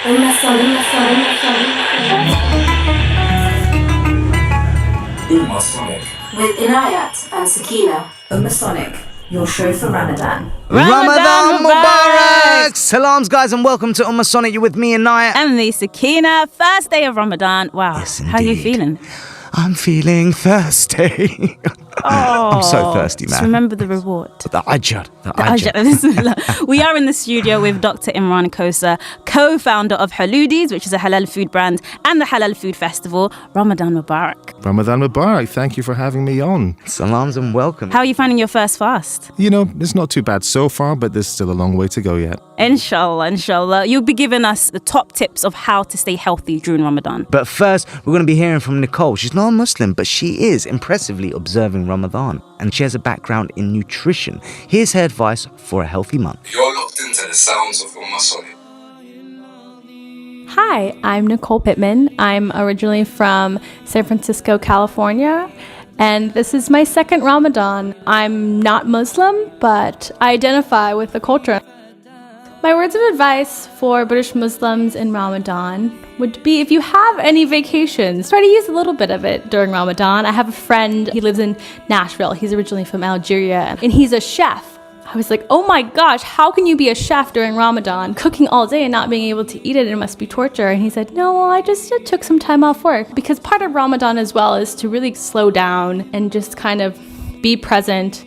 Umasonic. With Inayat and Sakina. Umasonic, your show for Ramadan. Ramadan Mubarak! Salams, guys, and welcome to Umasonic. You're with me, Inayat. And me, Sakina. First day of Ramadan. Wow. Yes, how are you indeed. feeling? I'm feeling thirsty. I'm so thirsty, man. Just remember the reward. The ajr. We are in the studio with Dr. Imran Kauser, co-founder of Haloodies, which is a halal food brand, and the Halal Food Festival. Ramadan Mubarak. Ramadan Mubarak, thank you for having me on. Salams and welcome. How are you finding your first fast? You know, it's not too bad so far, but there's still a long way to go yet. Inshallah. You'll be giving us the top tips of how to stay healthy during Ramadan. But first, we're going to be hearing from Nicole. She's not a Muslim, but she is impressively observing Ramadan, and she has a background in nutrition. Here's her advice for a healthy month. You're locked into the sounds of Umasonic. Hi, I'm Nicole Pittman. I'm originally from San Francisco, California, and this is my second Ramadan. I'm not Muslim, but I identify with the culture. My words of advice for British Muslims in Ramadan would be, if you have any vacations, try to use a little bit of it during Ramadan. I have a friend, he lives in Nashville. He's originally from Algeria, and he's a chef. I was like, oh my gosh, how can you be a chef during Ramadan, cooking all day and not being able to eat it? It must be torture. And he said, no, well, I just took some time off work. Because part of Ramadan as well is to really slow down and just kind of be present.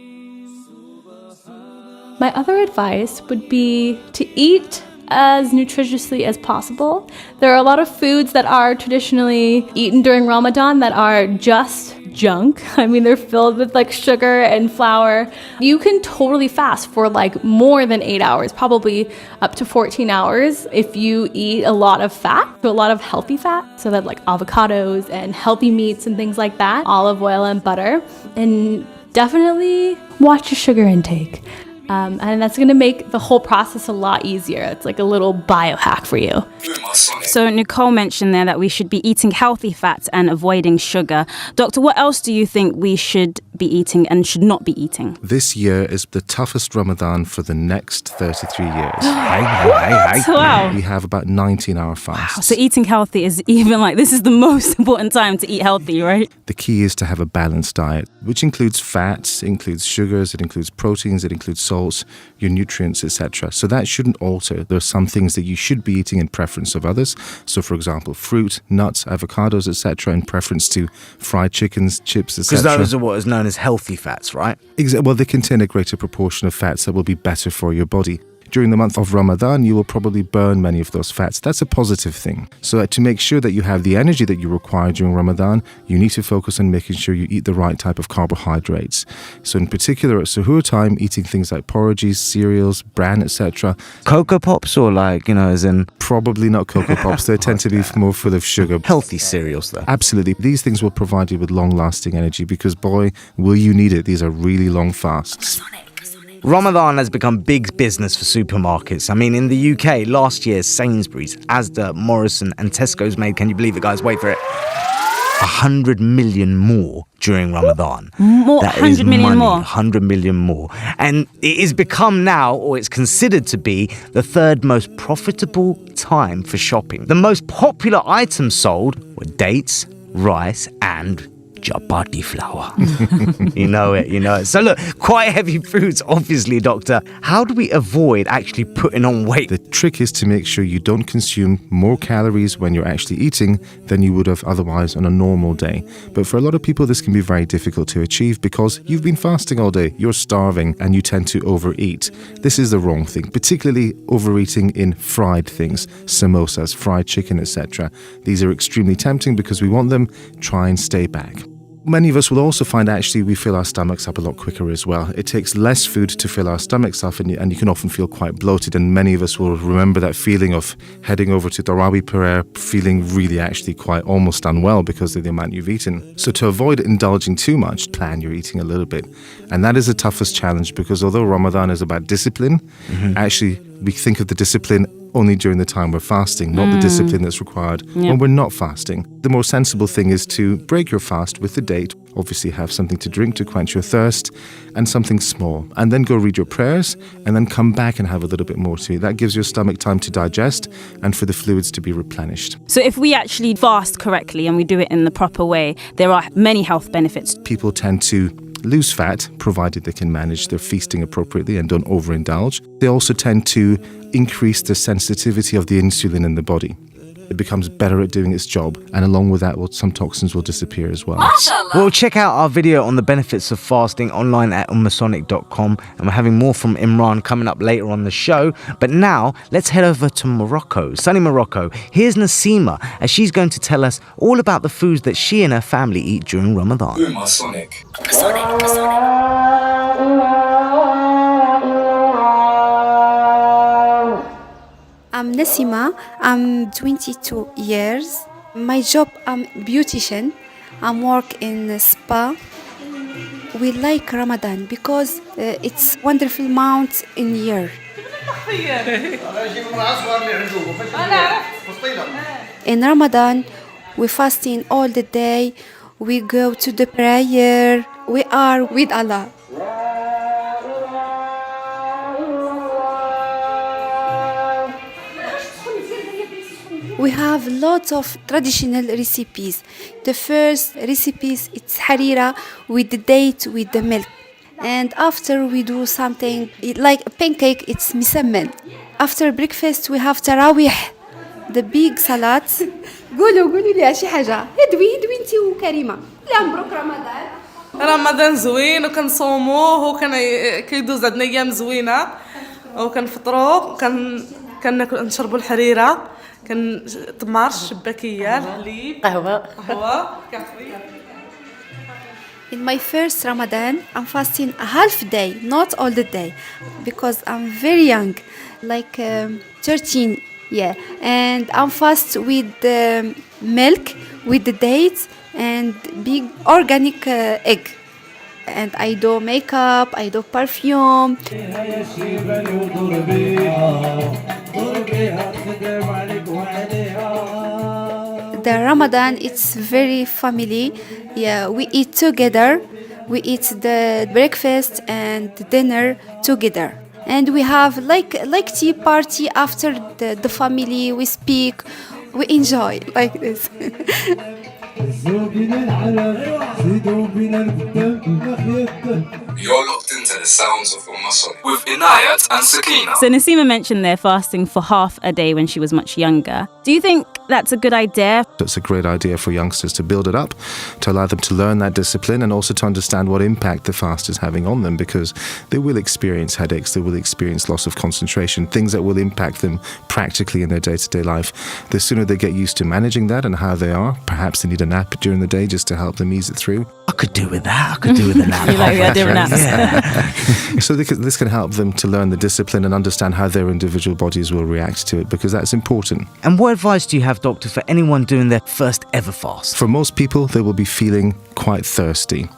My other advice would be to eat as nutritiously as possible. There are a lot of foods that are traditionally eaten during Ramadan that are just junk. I mean, they're filled with like sugar and flour. You can totally fast for like more than 8 hours, probably up to 14 hours if you eat a lot of fat, so a lot of healthy fat, so that like avocados and healthy meats and things like that, olive oil and butter, and definitely watch your sugar intake. And that's going to make the whole process a lot easier. It's like a little biohack for you. So Nicole mentioned there that we should be eating healthy fats and avoiding sugar. Doctor, what else do you think we should be eating and should not be eating? This year is the toughest Ramadan for the next 33 years. Wow. We have about 19-hour fasts. So eating healthy is even like, this is the most important time to eat healthy, right? The key is to have a balanced diet, which includes fats, includes sugars, it includes proteins, it includes salts, your nutrients, etc. So that shouldn't alter. There are some things that you should be eating in preference of others. So for example, fruit, nuts, avocados, etc. in preference to fried chickens, chips, etc. Because those are what is known as healthy fats, right? Well, they contain a greater proportion of fats that will be better for your body. During the month of Ramadan, you will probably burn many of those fats. That's a positive thing. So to make sure that you have the energy that you require during Ramadan, you need to focus on making sure you eat the right type of carbohydrates. So in particular at suhoor time, eating things like porridges, cereals, bran, etc. Cocoa Pops or like, as in... Probably not Cocoa Pops. They tend to be more full of sugar. Healthy cereals, though. Absolutely. These things will provide you with long-lasting energy because, boy, will you need it. These are really long fasts. Ramadan has become big business for supermarkets. I mean, in the UK, last year, Sainsbury's, Asda, Morrison and Tesco's made, can you believe it, guys? Wait for it, 100 million more during Ramadan. More, that 100 is million money, more. 100 million more. And it has become now, or it's considered to be, the third most profitable time for shopping. The most popular items sold were dates, rice and chapati flour. You know it. So look, quite heavy foods, obviously, doctor. How do we avoid actually putting on weight? The trick is to make sure you don't consume more calories when you're actually eating than you would have otherwise on a normal day. But for a lot of people, this can be very difficult to achieve because you've been fasting all day, you're starving, and you tend to overeat. This is the wrong thing, particularly overeating in fried things, samosas, fried chicken, etc. These are extremely tempting because we want them. Try and stay back. Many of us will also find actually we fill our stomachs up a lot quicker as well. It takes less food to fill our stomachs up and you can often feel quite bloated, and many of us will remember that feeling of heading over to Tarawih prayer feeling really actually quite almost unwell because of the amount you've eaten. So to avoid indulging too much, plan your eating a little bit. And that is the toughest challenge because although Ramadan is about discipline, actually we think of the discipline only during the time we're fasting, not the discipline that's required when we're not fasting. The more sensible thing is to break your fast with the date. Obviously have something to drink to quench your thirst and something small. And then go read your prayers and then come back and have a little bit more to eat. That gives your stomach time to digest and for the fluids to be replenished. So if we actually fast correctly and we do it in the proper way, there are many health benefits. People tend to lose fat, provided they can manage their feasting appropriately and don't overindulge. They also tend to increase the sensitivity of the insulin in the body. It becomes better at doing its job, and along with that, some toxins will disappear as well. Well, check out our video on the benefits of fasting online at ummasonic.com, and we're having more from Imran coming up later on the show. But now, let's head over to Morocco, sunny Morocco. Here's Nasima, as she's going to tell us all about the foods that she and her family eat during Ramadan. Ummasonic. I'm Nasima. I'm 22 years. My job, I'm beautician. I'm work in a spa. We like Ramadan because it's wonderful month in year. In Ramadan, we fasting all the day. We go to the prayer. We are with Allah. We have lots of traditional recipes. The first recipes, it's harira with the date, with the milk. And after we do something like a pancake, it's misammen. After breakfast, we have tarawih, the big salad. قولوا لي شي حاجة. هدوي انتي وكريمة. لا مبروك رمضان. رمضان زوين وكنصوموه كيدوز عندنا ايام زوينة وكنفطروا كنشربوا الحريرة كنطمار الشباكية الحليب قهوة كافي. In my first Ramadan, I'm fasting a half day, not all the day, because I'm very young, like 13, yeah. And I'm fast with milk, with the dates, and big organic egg. And I do makeup, I do perfume. The Ramadan, it's very family. Yeah, we eat together. We eat the breakfast and dinner together. And we have like tea party after the family. We speak, we enjoy like this. You're locked into the sounds of Ummasonic with Inayat and Sakina. So Nasima mentioned they're fasting for half a day when she was much younger. Do you think that's a good idea? It's a great idea for youngsters to build it up, to allow them to learn that discipline and also to understand what impact the fast is having on them, because they will experience headaches, they will experience loss of concentration, things that will impact them practically in their day-to-day life. The sooner they get used to managing that and how they are, perhaps they need a nap during the day just to help them ease it through. I could do with that. I could do with a nap. You like the idea of naps? Yeah. So this can help them to learn the discipline and understand how their individual bodies will react to it, because that's important. And what advice do you have, Doctor, for anyone doing their first ever fast? For most people, they will be feeling quite thirsty.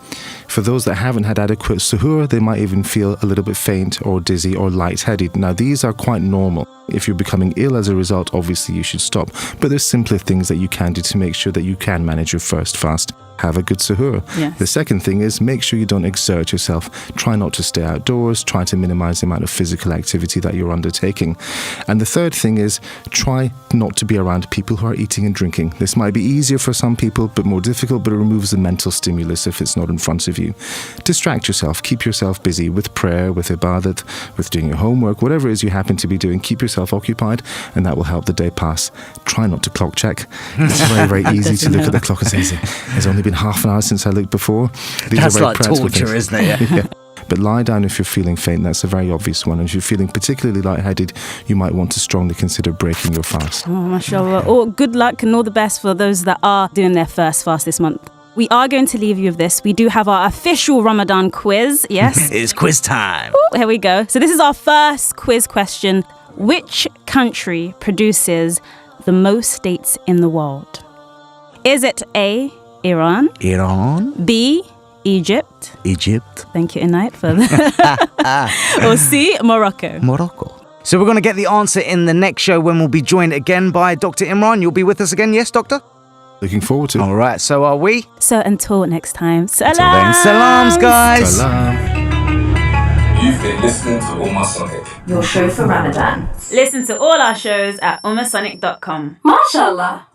For those that haven't had adequate suhoor, they might even feel a little bit faint or dizzy or lightheaded. Now, these are quite normal. If you're becoming ill as a result, obviously you should stop. But there's simpler things that you can do to make sure that you can manage your first fast. Have a good suhoor. Yes. The second thing is make sure you don't exert yourself. Try not to stay outdoors. Try to minimize the amount of physical activity that you're undertaking. And the third thing is try not to be around people who are eating and drinking. This might be easier for some people, but more difficult, but it removes the mental stimulus if it's not in front of you. Distract yourself. Keep yourself busy with prayer, with ibadat, with doing your homework, whatever it is you happen to be doing. Keep yourself occupied, and that will help the day pass. Try not to clock check. It's very, very easy to look at the clock and say, there's only been half an hour since I looked before. These That's are very like practical torture, things. isn't it? Yeah. But lie down if you're feeling faint. That's a very obvious one. And if you're feeling particularly lightheaded, you might want to strongly consider breaking your fast. Oh, mashallah. Oh, good luck and all the best for those that are doing their first fast this month. We are going to leave you with this. We do have our official Ramadan quiz. Yes. It's quiz time. Ooh, here we go. So this is our first quiz question. Which country produces the most dates in the world? Is it A, Iran? Iran. B, Egypt? Egypt. Thank you, Inayat, for that. Or C, Morocco? Morocco. So we're going to get the answer in the next show when we'll be joined again by Dr. Imran. You'll be with us again, yes, Doctor? Looking forward to it. All right, so are we. So until next time, salam. Till then, salams, guys. Salam. You've been listening to Masonic. Your show for Ramadan. Listen to all our shows at umasonic.com. MashaAllah.